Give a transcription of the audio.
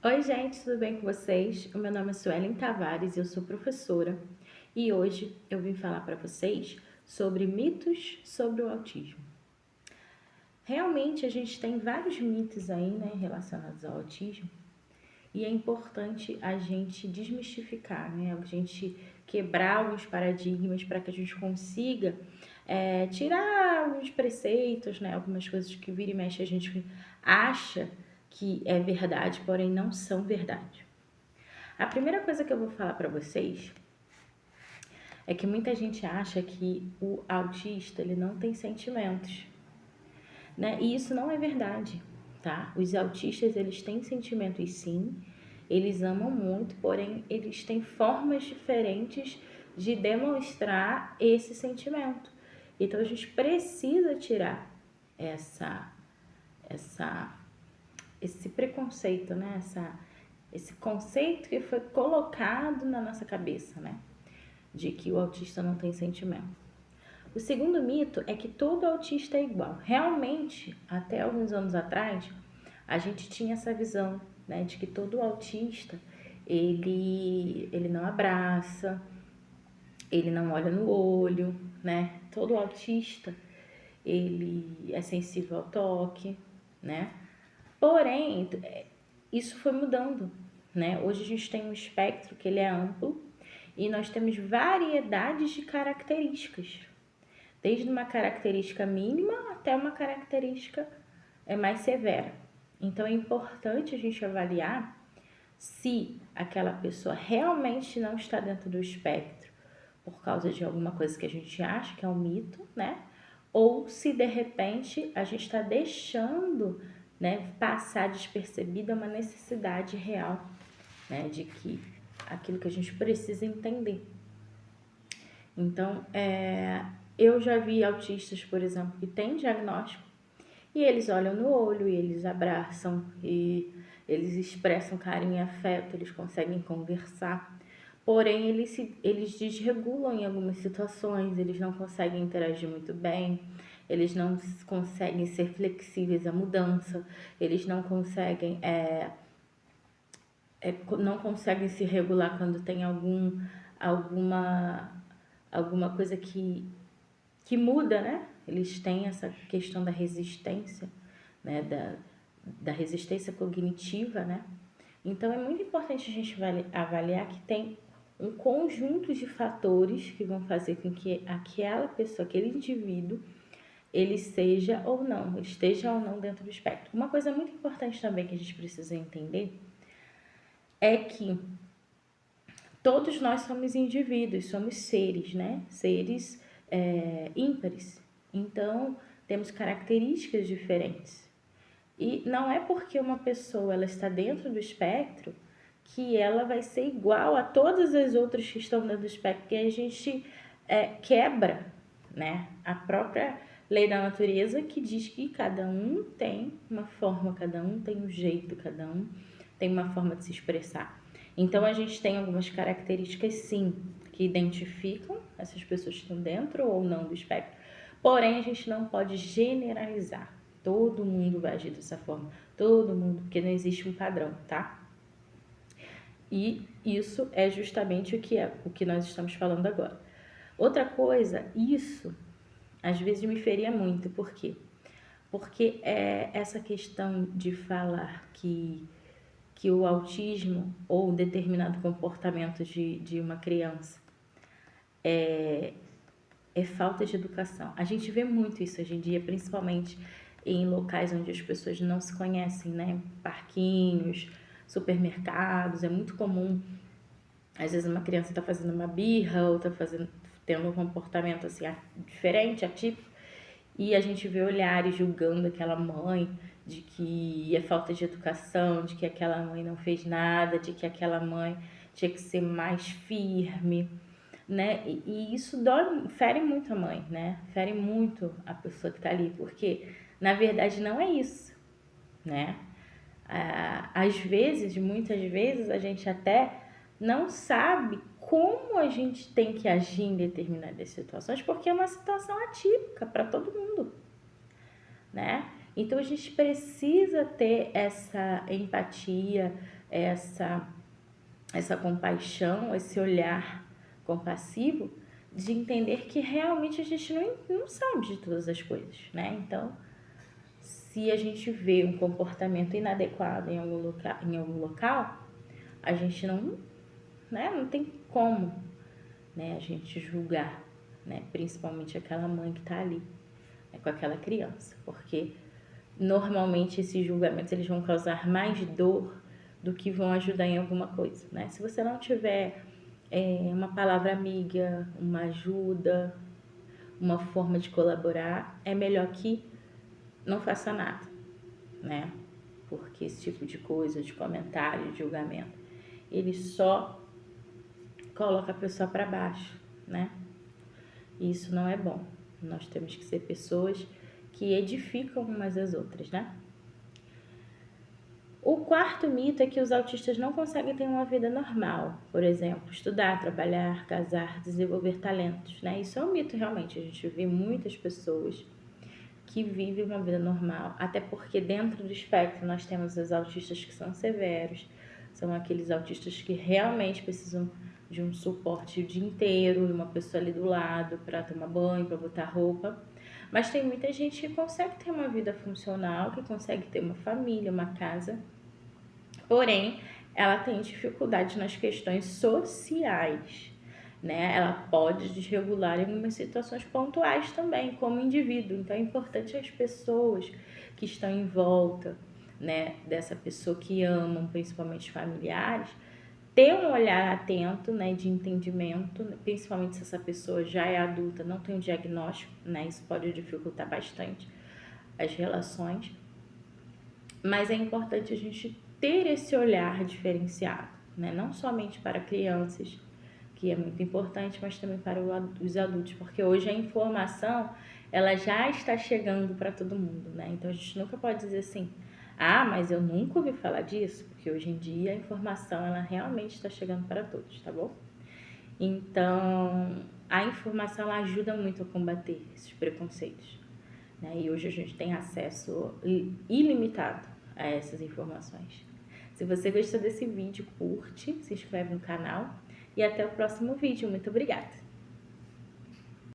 Oi, gente, tudo bem com vocês? O meu nome é Suelen Tavares, eu sou professora e hoje eu vim falar para vocês sobre mitos sobre o autismo. Realmente a gente tem vários mitos aí, né, relacionados ao autismo e é importante a gente desmistificar, né, a gente quebrar alguns paradigmas para que a gente consiga tirar alguns preceitos, né, algumas coisas que vira e mexe a gente acha que é verdade, porém não são verdade. A primeira coisa que eu vou falar para vocês é que muita gente acha que o autista ele não tem sentimentos, né? E isso não é verdade, tá? Os autistas eles têm sentimentos sim, eles amam muito, porém eles têm formas diferentes de demonstrar esse sentimento. Então a gente precisa tirar essa essa esse preconceito, né? Esse conceito que foi colocado na nossa cabeça, né? De que o autista não tem sentimento. O segundo mito é que todo autista é igual. Realmente, até alguns anos atrás, a gente tinha essa visão, né? De que todo autista, ele não abraça, ele não olha no olho, né? Todo autista, ele é sensível ao toque, né? Porém, isso foi mudando, né? Hoje a gente tem um espectro que ele é amplo e nós temos variedades de características, desde uma característica mínima até uma característica mais severa. Então é importante a gente avaliar se aquela pessoa realmente não está dentro do espectro por causa de alguma coisa que a gente acha que é um mito, né? Ou se de repente a gente está deixando, né, passar despercebida uma necessidade real, né, de que aquilo que a gente precisa entender. Então, eu já vi autistas, por exemplo, que têm diagnóstico e eles olham no olho e eles abraçam e eles expressam carinho e afeto, eles conseguem conversar. Porém, eles desregulam em algumas situações, eles não conseguem interagir muito bem, eles não conseguem ser flexíveis à mudança, eles não conseguem se regular quando tem alguma, alguma coisa que muda, né? Eles têm essa questão da resistência, né? Da resistência cognitiva, né? Então é muito importante a gente avaliar que tem um conjunto de fatores que vão fazer com que aquela pessoa, aquele indivíduo, ele seja ou não, esteja ou não dentro do espectro. Uma coisa muito importante também que a gente precisa entender é que todos nós somos indivíduos, somos seres, né? Seres ímpares. Então, temos características diferentes. E não é porque uma pessoa ela está dentro do espectro que ela vai ser igual a todas as outras que estão dentro do espectro, que a gente quebra, né? A própria lei da natureza que diz que cada um tem uma forma, cada um tem um jeito, cada um tem uma forma de se expressar. Então a gente tem algumas características sim que identificam essas pessoas que estão dentro ou não do espectro. Porém, a gente não pode generalizar. Todo mundo vai agir dessa forma. Todo mundo, porque não existe um padrão, tá? E isso é justamente o que nós estamos falando agora. Outra coisa, isso às vezes me feria muito, por quê? Porque essa questão de falar que o autismo ou um determinado comportamento de uma criança é falta de educação. A gente vê muito isso hoje em dia, principalmente em locais onde as pessoas não se conhecem, né? Parquinhos, supermercados, é muito comum. Às vezes uma criança está fazendo uma birra ou está tendo um comportamento assim diferente, atípico, e a gente vê olhares julgando aquela mãe de que é falta de educação, de que aquela mãe não fez nada, de que aquela mãe tinha que ser mais firme, né? E isso fere muito a mãe, né? Fere muito a pessoa que tá ali, porque na verdade não é isso, né? Às vezes, muitas vezes, a gente até não sabe como a gente tem que agir em determinadas situações, porque é uma situação atípica para todo mundo, né? Então a gente precisa ter essa empatia, essa compaixão, esse olhar compassivo, de entender que realmente a gente não sabe de todas as coisas, né? Então, se a gente vê um comportamento inadequado em algum local, a gente não tem como, né, a gente julgar, né, principalmente aquela mãe que está ali, né, com aquela criança, porque normalmente esses julgamentos eles vão causar mais dor do que vão ajudar em alguma coisa, né? Se você não tiver uma palavra amiga, uma ajuda, uma forma de colaborar, é melhor que não faça nada, né? Porque esse tipo de coisa, de comentário, de julgamento, ele só coloca a pessoa para baixo, né? E isso não é bom. Nós temos que ser pessoas que edificam umas às outras, né? O quarto mito é que os autistas não conseguem ter uma vida normal, por exemplo, estudar, trabalhar, casar, desenvolver talentos, né? Isso é um mito realmente, a gente vê muitas pessoas que vivem uma vida normal, até porque dentro do espectro nós temos os autistas que são severos, são aqueles autistas que realmente precisam de um suporte o dia inteiro, uma pessoa ali do lado para tomar banho, para botar roupa. Mas tem muita gente que consegue ter uma vida funcional, que consegue ter uma família, uma casa, porém ela tem dificuldade nas questões sociais, né? Ela pode desregular em algumas situações pontuais também, como indivíduo. Então é importante as pessoas que estão em volta, né, dessa pessoa que amam, principalmente familiares, ter um olhar atento, né, de entendimento, principalmente se essa pessoa já é adulta, não tem um diagnóstico, né? Isso pode dificultar bastante as relações. Mas é importante a gente ter esse olhar diferenciado, né? Não somente para crianças, que é muito importante, mas também para os adultos, porque hoje a informação ela já está chegando para todo mundo, né? Então a gente nunca pode dizer assim, ah, mas eu nunca ouvi falar disso, porque hoje em dia a informação ela realmente está chegando para todos, tá bom? Então a informação ela ajuda muito a combater esses preconceitos, né? E hoje a gente tem acesso ilimitado a essas informações. Se você gostou desse vídeo, curte, se inscreve no canal e até o próximo vídeo. Muito obrigada!